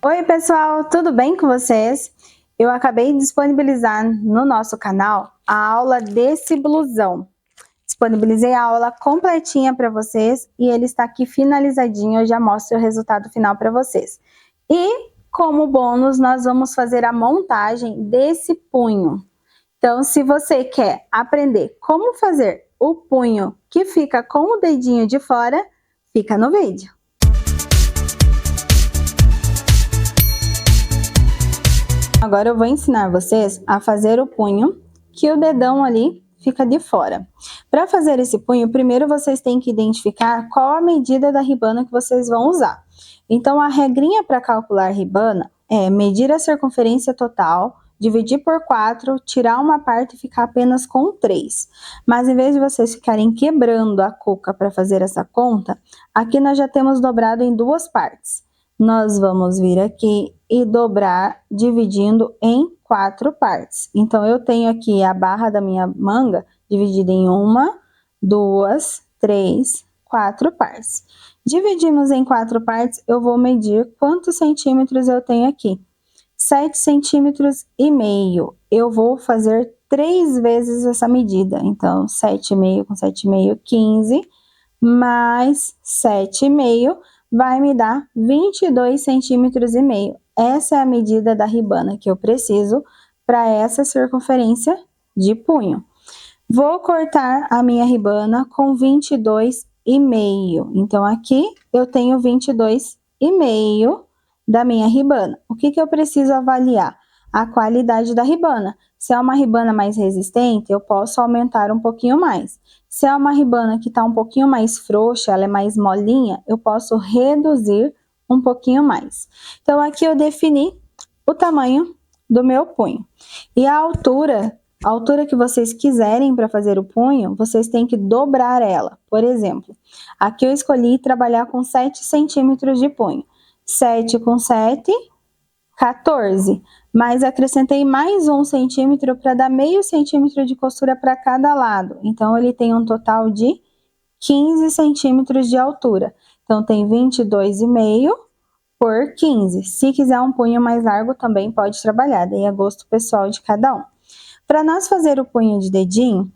Oi pessoal, tudo bem com vocês? Eu acabei de disponibilizar no nosso canal a aula desse blusão. Disponibilizei a aula completinha para vocês e ele está aqui finalizadinho, eu já mostro o resultado final para vocês. E como bônus nós vamos fazer a montagem desse punho. Então se você quer aprender como fazer o punho que fica com o dedinho de fora, fica no vídeo. Agora eu vou ensinar vocês a fazer o punho que o dedão ali fica de fora. Para fazer esse punho, primeiro vocês têm que identificar qual a medida da ribana que vocês vão usar. Então a regrinha para calcular a ribana é medir a circunferência total, dividir por 4, tirar uma parte e ficar apenas com 3. Mas em vez de vocês ficarem quebrando a cuca para fazer essa conta, aqui nós já temos dobrado em duas partes. Nós vamos vir aqui e dobrar dividindo em 4 partes. Então, eu tenho aqui a barra da minha manga dividida em 1, 2, 3, 4 partes. Dividimos em 4 partes, eu vou medir quantos centímetros eu tenho aqui. 7,5 centímetros. Eu vou fazer 3 vezes essa medida. Então, 7,5 com 7,5, 15, mais 7,5 vai me dar 22,5 centímetros. Essa é a medida da ribana que eu preciso para essa circunferência de punho. Vou cortar a minha ribana com 22,5. Então, aqui eu tenho 22,5 da minha ribana. O que eu preciso avaliar? A qualidade da ribana. Se é uma ribana mais resistente, eu posso aumentar um pouquinho mais. Se é uma ribana que está um pouquinho mais frouxa, ela é mais molinha, eu posso reduzir um pouquinho mais. Então, aqui eu defini o tamanho do meu punho. E a altura que vocês quiserem para fazer o punho, vocês têm que dobrar ela. Por exemplo, aqui eu escolhi trabalhar com 7 centímetros de punho. 7 com 7, 14. Mas acrescentei mais 1 centímetro para dar meio centímetro de costura para cada lado. Então, ele tem um total de 15 centímetros de altura. Então, tem 22,5 por 15. Se quiser um punho mais largo, também pode trabalhar. Daí é gosto pessoal de cada um. Para nós fazer o punho de dedinho,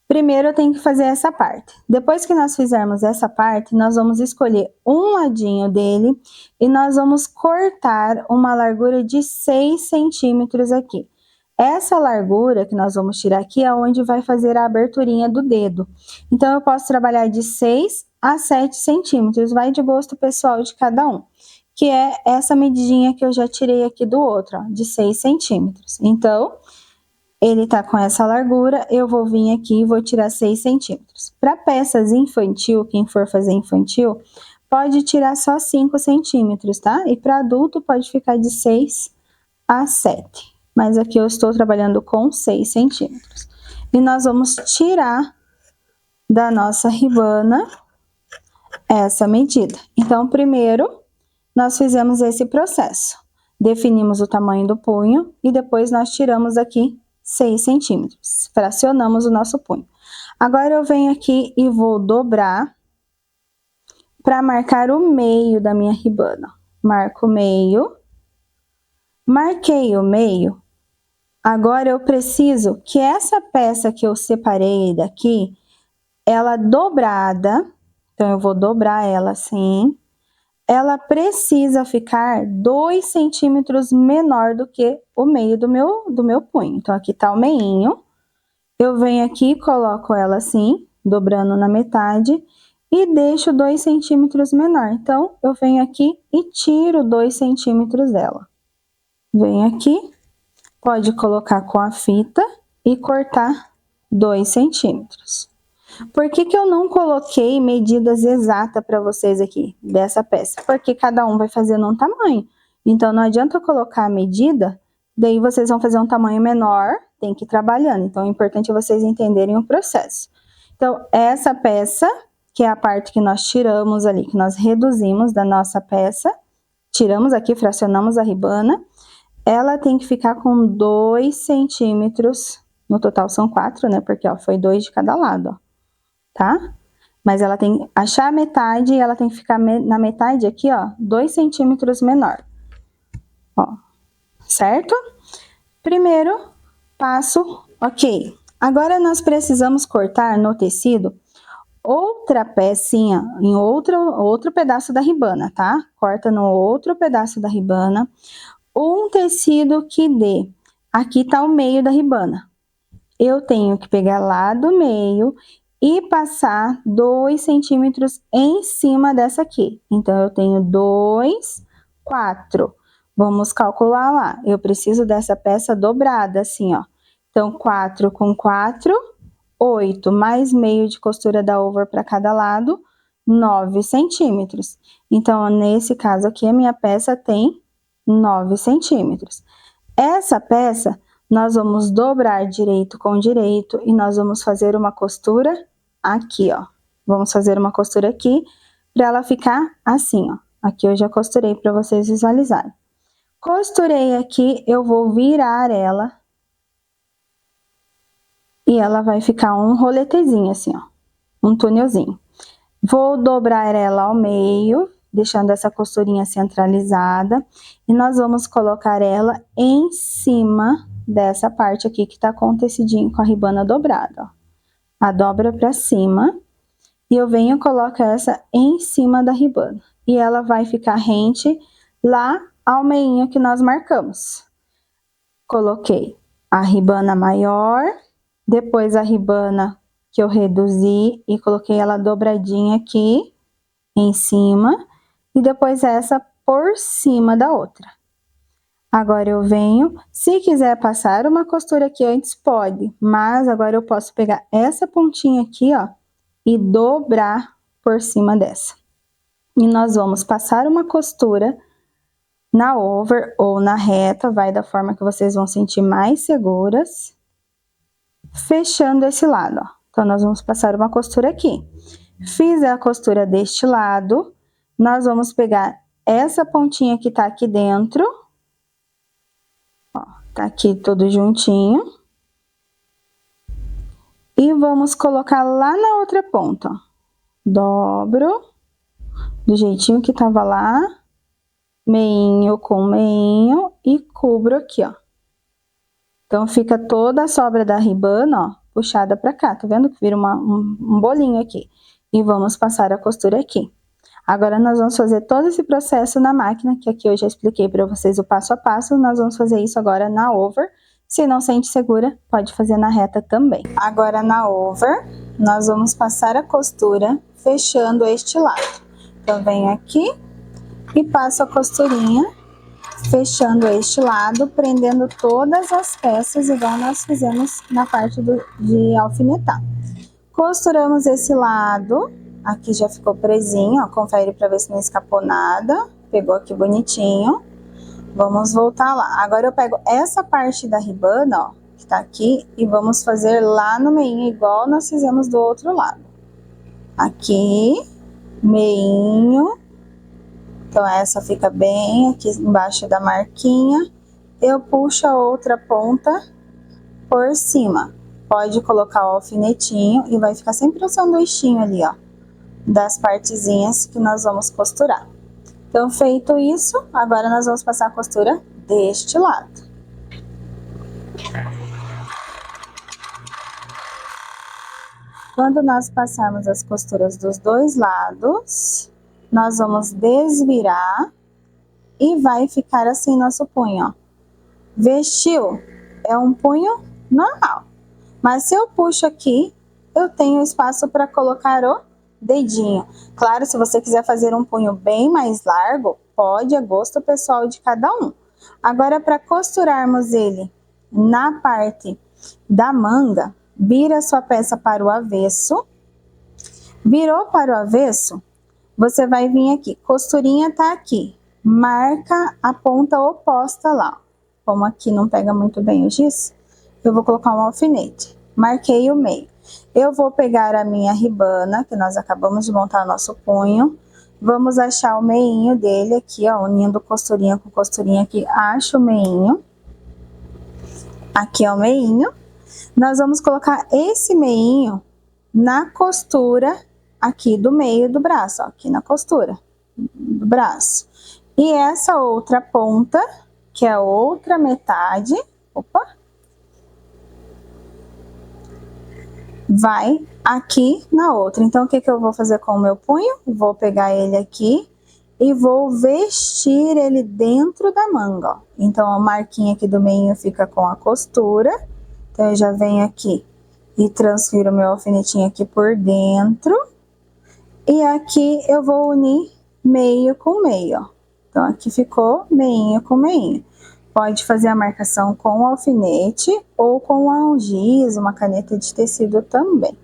primeiro eu tenho que fazer essa parte. Depois que nós fizermos essa parte, nós vamos escolher um ladinho dele e nós vamos cortar uma largura de 6 centímetros aqui. Essa largura que nós vamos tirar aqui é onde vai fazer a aberturinha do dedo. Então, eu posso trabalhar de 6 a 7 centímetros, vai de gosto pessoal de cada um. Que é essa medidinha que eu já tirei aqui do outro, ó, de 6 centímetros. Então, ele tá com essa largura, eu vou vir aqui e vou tirar 6 centímetros. Para peças infantil, quem for fazer infantil, pode tirar só 5 centímetros, tá? E para adulto pode ficar de 6 a 7. Mas aqui eu estou trabalhando com 6 centímetros. E nós vamos tirar da nossa ribana essa medida. Então, primeiro, nós fizemos esse processo. Definimos o tamanho do punho e depois nós tiramos aqui 6 centímetros. Fracionamos o nosso punho. Agora eu venho aqui e vou dobrar para marcar o meio da minha ribana. Marco o meio. Marquei o meio. Agora eu preciso que essa peça que eu separei daqui, ela dobrada, então eu vou dobrar ela assim, ela precisa ficar 2 centímetros menor do que o meio do meu punho. Então, aqui tá o meinho. Eu venho aqui e coloco ela assim, dobrando na metade, e deixo 2 centímetros menor. Então, eu venho aqui e tiro 2 centímetros dela. Venho aqui, pode colocar com a fita e cortar 2 centímetros. Por que eu não coloquei medidas exatas para vocês aqui dessa peça? Porque cada um vai fazer num tamanho. Então, não adianta eu colocar a medida, daí vocês vão fazer um tamanho menor, tem que ir trabalhando. Então, é importante vocês entenderem o processo. Então, essa peça, que é a parte que nós tiramos ali, que nós reduzimos da nossa peça, tiramos aqui, fracionamos a ribana, ela tem que ficar com 2 centímetros, no total são 4, né? Porque, ó, foi 2 de cada lado, ó. Tá? Mas ela tem que achar a metade e ela tem que ficar na metade aqui, ó, 2 centímetros menor. ó, certo? Primeiro passo, ok. Agora nós precisamos cortar no tecido outra pecinha em outro pedaço da ribana, tá? Corta no outro pedaço da ribana um tecido que dê. Aqui tá o meio da ribana. Eu tenho que pegar lá do meio e passar 2 centímetros em cima dessa aqui. Então, eu tenho 2, 4. Vamos calcular lá. Eu preciso dessa peça dobrada, assim, ó. Então, 4 com 4, 8, mais meio de costura da over para cada lado, 9 centímetros. Então, nesse caso aqui, a minha peça tem 9 centímetros. Essa peça, nós vamos dobrar direito com direito e nós vamos fazer uma costura aqui, ó. Vamos fazer uma costura aqui para ela ficar assim, ó. Aqui eu já costurei para vocês visualizarem. Costurei aqui, eu vou virar ela. E ela vai ficar um roletezinho assim, ó. Um túnelzinho. Vou dobrar ela ao meio, deixando essa costurinha centralizada. E nós vamos colocar ela em cima dessa parte aqui que tá com o tecidinho com a ribana dobrada, ó. A dobra pra cima. E eu venho e coloco essa em cima da ribana. E ela vai ficar rente lá ao meinho que nós marcamos. Coloquei a ribana maior, depois a ribana que eu reduzi e coloquei ela dobradinha aqui em cima. E depois essa por cima da outra. Agora eu venho, se quiser passar uma costura aqui antes, pode. Mas agora eu posso pegar essa pontinha aqui, ó, e dobrar por cima dessa. E nós vamos passar uma costura na over ou na reta, vai da forma que vocês vão sentir mais seguras. Fechando esse lado, ó. Então, nós vamos passar uma costura aqui. Fiz a costura deste lado, nós vamos pegar essa pontinha que tá aqui dentro. Ó, tá aqui tudo juntinho. E vamos colocar lá na outra ponta, ó. Dobro, do jeitinho que tava lá. Meinho com meinho e cubro aqui, ó. Então, fica toda a sobra da ribana, ó, puxada pra cá. Tá vendo que vira um bolinho aqui? E vamos passar a costura aqui. Agora, nós vamos fazer todo esse processo na máquina, que aqui eu já expliquei pra vocês o passo a passo. Nós vamos fazer isso agora na over. Se não sente segura, pode fazer na reta também. Agora, na over, nós vamos passar a costura fechando este lado. Então, venho aqui e passo a costurinha fechando este lado, prendendo todas as peças, igual nós fizemos na parte de alfinetar. Costuramos esse lado, aqui já ficou presinho, ó, confere para ver se não escapou nada, pegou aqui bonitinho. Vamos voltar lá. Agora eu pego essa parte da ribana, ó, que tá aqui, e vamos fazer lá no meinho, igual nós fizemos do outro lado. Aqui, meinho. Então, essa fica bem aqui embaixo da marquinha. Eu puxo a outra ponta por cima. Pode colocar o alfinetinho e vai ficar sempre um sanduichinho ali, ó, das partezinhas que nós vamos costurar. Então, feito isso, agora nós vamos passar a costura deste lado. Quando nós passarmos as costuras dos dois lados, nós vamos desvirar e vai ficar assim nosso punho, ó. Vestiu, é um punho normal. Mas se eu puxo aqui, eu tenho espaço para colocar o dedinho. Claro, se você quiser fazer um punho bem mais largo, pode, é gosto pessoal de cada um. Agora, para costurarmos ele na parte da manga, vira sua peça para o avesso. Virou para o avesso, você vai vir aqui, costurinha tá aqui, marca a ponta oposta lá. Como aqui não pega muito bem o giz, eu vou colocar um alfinete. Marquei o meio. Eu vou pegar a minha ribana, que nós acabamos de montar o nosso punho. Vamos achar o meinho dele aqui, ó, unindo costurinha com costurinha aqui. Acho o meinho. Aqui é o meinho. Nós vamos colocar esse meinho na costura aqui do meio do braço, ó, aqui na costura do braço. E essa outra ponta, que é a outra metade, opa, vai aqui na outra. Então, o que que eu vou fazer com o meu punho? Vou pegar ele aqui e vou vestir ele dentro da manga, ó. Então, a marquinha aqui do meio fica com a costura. Então, eu já venho aqui e transfiro meu alfinetinho aqui por dentro. E aqui eu vou unir meio com meio, ó. Então, aqui ficou meinho com meinho. Pode fazer a marcação com o alfinete ou com um giz, uma caneta de tecido também.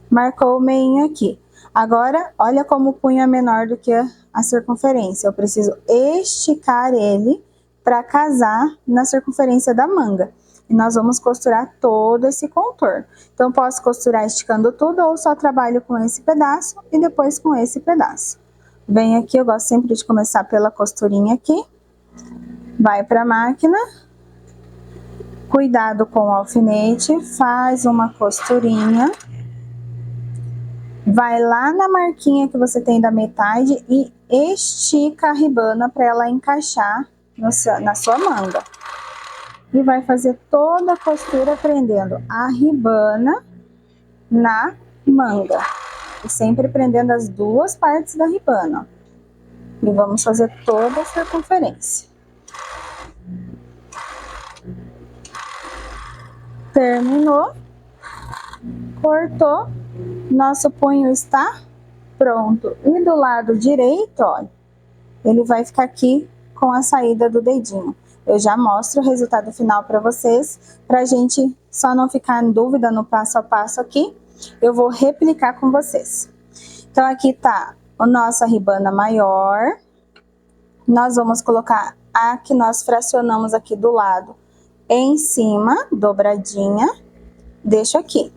Marcou o meinho aqui. Agora, olha como o punho é menor do que a circunferência. Eu preciso esticar ele para casar na circunferência da manga. E nós vamos costurar todo esse contorno. Então, posso costurar esticando tudo ou só trabalho com esse pedaço e depois com esse pedaço. Venho aqui, eu gosto sempre de começar pela costurinha aqui. Vai para a máquina. Cuidado com o alfinete, faz uma costurinha. Vai lá na marquinha que você tem da metade e estica a ribana para ela encaixar na sua manga. E vai fazer toda a costura prendendo a ribana na manga. E sempre prendendo as duas partes da ribana. E vamos fazer toda a circunferência. Terminou. Cortou. Nosso punho está pronto. E do lado direito, olha, ele vai ficar aqui com a saída do dedinho. Eu já mostro o resultado final para vocês, pra gente só não ficar em dúvida no passo a passo aqui. Eu vou replicar com vocês. Então, aqui tá a nossa ribana maior. Nós vamos colocar a que nós fracionamos aqui do lado em cima, dobradinha. Deixo aqui.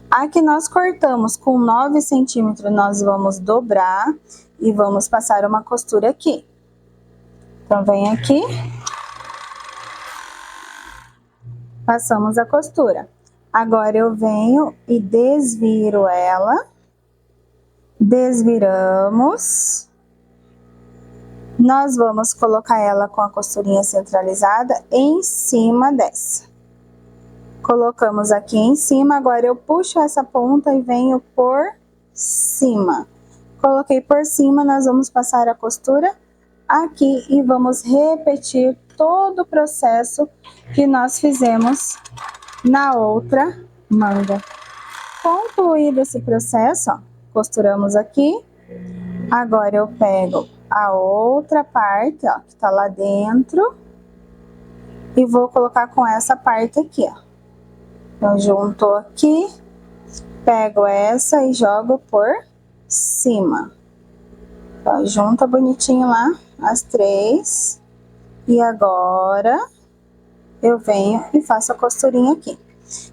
A que nós cortamos com 9 centímetros, nós vamos dobrar e vamos passar uma costura aqui. Então, vem aqui. Passamos a costura. Agora, eu venho e desviro ela. Desviramos. Nós vamos colocar ela com a costurinha centralizada em cima dessa. Colocamos aqui em cima, agora eu puxo essa ponta e venho por cima. Coloquei por cima, nós vamos passar a costura aqui e vamos repetir todo o processo que nós fizemos na outra manga. Concluído esse processo, ó, costuramos aqui. Agora eu pego a outra parte, ó, que tá lá dentro e vou colocar com essa parte aqui, ó. Então, juntou aqui, pego essa e jogo por cima. Então, junta bonitinho lá as três. E agora, eu venho e faço a costurinha aqui.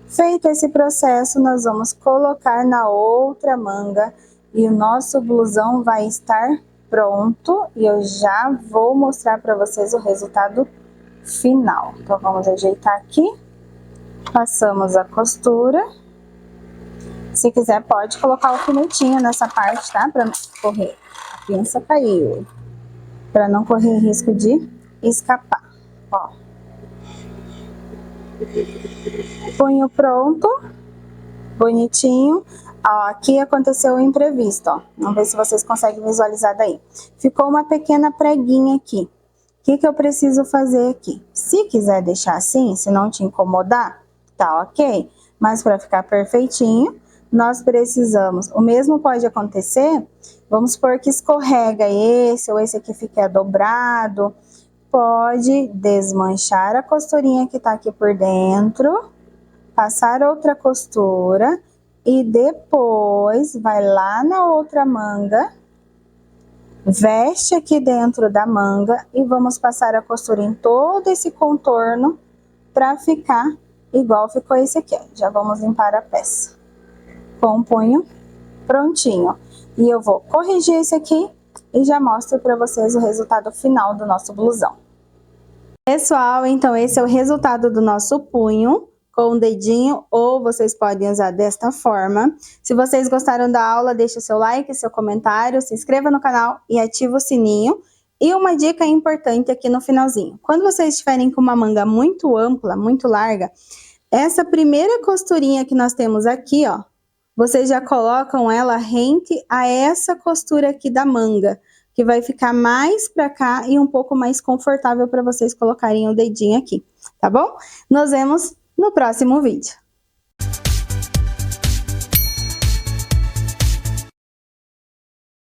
Feito esse processo, nós vamos colocar na outra manga e o nosso blusão vai estar pronto. E eu já vou mostrar para vocês o resultado final. Então, vamos ajeitar aqui. Passamos a costura. Se quiser, pode colocar o alfinetinho nessa parte, tá? Pra não correr. A pinça caiu. Pra não correr risco de escapar. Ó. Punho pronto. Bonitinho. Ó, aqui aconteceu o imprevisto, ó. Vamos ver se vocês conseguem visualizar daí. Ficou uma pequena preguinha aqui. O que eu preciso fazer aqui? Se quiser deixar assim, se não te incomodar, tá ok? Mas para ficar perfeitinho, nós precisamos... O mesmo pode acontecer, vamos supor que escorrega esse, ou esse aqui fica dobrado. Pode desmanchar a costurinha que tá aqui por dentro, passar outra costura e depois vai lá na outra manga, veste aqui dentro da manga e vamos passar a costura em todo esse contorno para ficar igual ficou esse aqui, ó. Já vamos limpar a peça com o punho prontinho. E eu vou corrigir esse aqui e já mostro para vocês o resultado final do nosso blusão. Pessoal, então esse é o resultado do nosso punho com o dedinho, ou vocês podem usar desta forma. Se vocês gostaram da aula, deixe o seu like, seu comentário, se inscreva no canal e ative o sininho E uma dica importante aqui no finalzinho. Quando vocês estiverem com uma manga muito ampla, muito larga, essa primeira costurinha que nós temos aqui, ó, vocês já colocam ela rente a essa costura aqui da manga, que vai ficar mais pra cá e um pouco mais confortável para vocês colocarem o dedinho aqui, tá bom? Nos vemos no próximo vídeo.